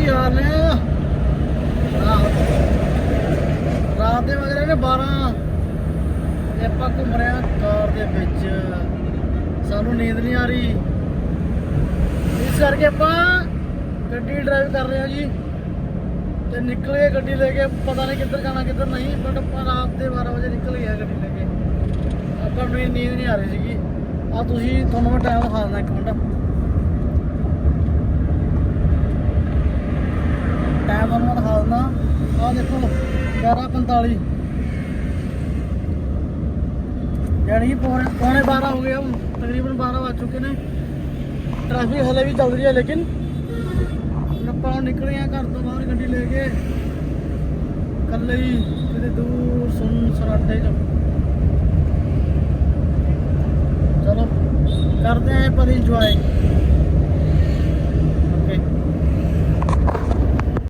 ਕੀ ਹਾਲ ਨੇ? ਰਾਤ ਦੇ ਵਜੇ ਨੇ 12 ਤੇ ਆਪਾਂ ਘੁੰਮ ਰਹੇ ਹਾਂ ਕਾਰ ਦੇ ਵਿੱਚ। ਸਾਨੂੰ ਨੀਂਦ ਨਹੀਂ ਆ ਰਹੀ, ਇਸ ਕਰਕੇ ਆਪਾਂ ਗੱਡੀ ਡਰਾਈਵ ਕਰ ਰਹੇ ਹਾਂ ਜੀ। ਤੇ ਨਿਕਲ ਗਏ ਗੱਡੀ ਲੈ ਕੇ, ਪਤਾ ਨਹੀਂ ਕਿੱਧਰ ਜਾਣਾ ਕਿੱਧਰ ਨਹੀਂ, ਬਟ ਆਪਾਂ ਰਾਤ ਦੇ 12 ਵਜੇ ਨਿਕਲ ਗਏ ਗੱਡੀ ਲੈ ਕੇ। ਆਪਾਂ ਨੂੰ ਨੀਂਦ ਨਹੀਂ ਆ ਰਹੀ ਸੀਗੀ। ਆ ਤੁਸੀਂ ਤੁਹਾਨੂੰ ਮੈਂ ਟਾਈਮ ਦਿਖਾ ਦਿੰਦਾ ਇੱਕ ਮਿੰਟ। ਟਾਈਮ ਤੁਹਾਨੂੰ ਮੈਂ ਦਿਖਾ ਦਿੰਦਾ, ਆਹ ਦੇਖੋ 11:45 ਯਾਨੀ ਕਿ ਪੌਣੇ 12 ਹੋ ਗਏ। ਹੁਣ ਤਕਰੀਬਨ 12 ਵੱਜ ਚੁੱਕੇ ਨੇ। ਟ੍ਰੈਫਿਕ ਹਲੇ ਵੀ ਚੱਲ ਰਹੀ ਹੈ, ਲੇਕਿਨ ਆਪਾਂ ਹੁਣ ਨਿਕਲੇ ਆ ਘਰ ਤੋਂ ਬਾਹਰ ਗੱਡੀ ਲੈ ਕੇ, ਇਕੱਲੇ ਹੀ ਕਿਤੇ ਦੂਰ ਸੁੰਨ ਸਰਾਟੇ 'ਚ। ਚਲੋ ਕਰਦੇ ਆਂ ਪਰ ਇੰਜੋਏ।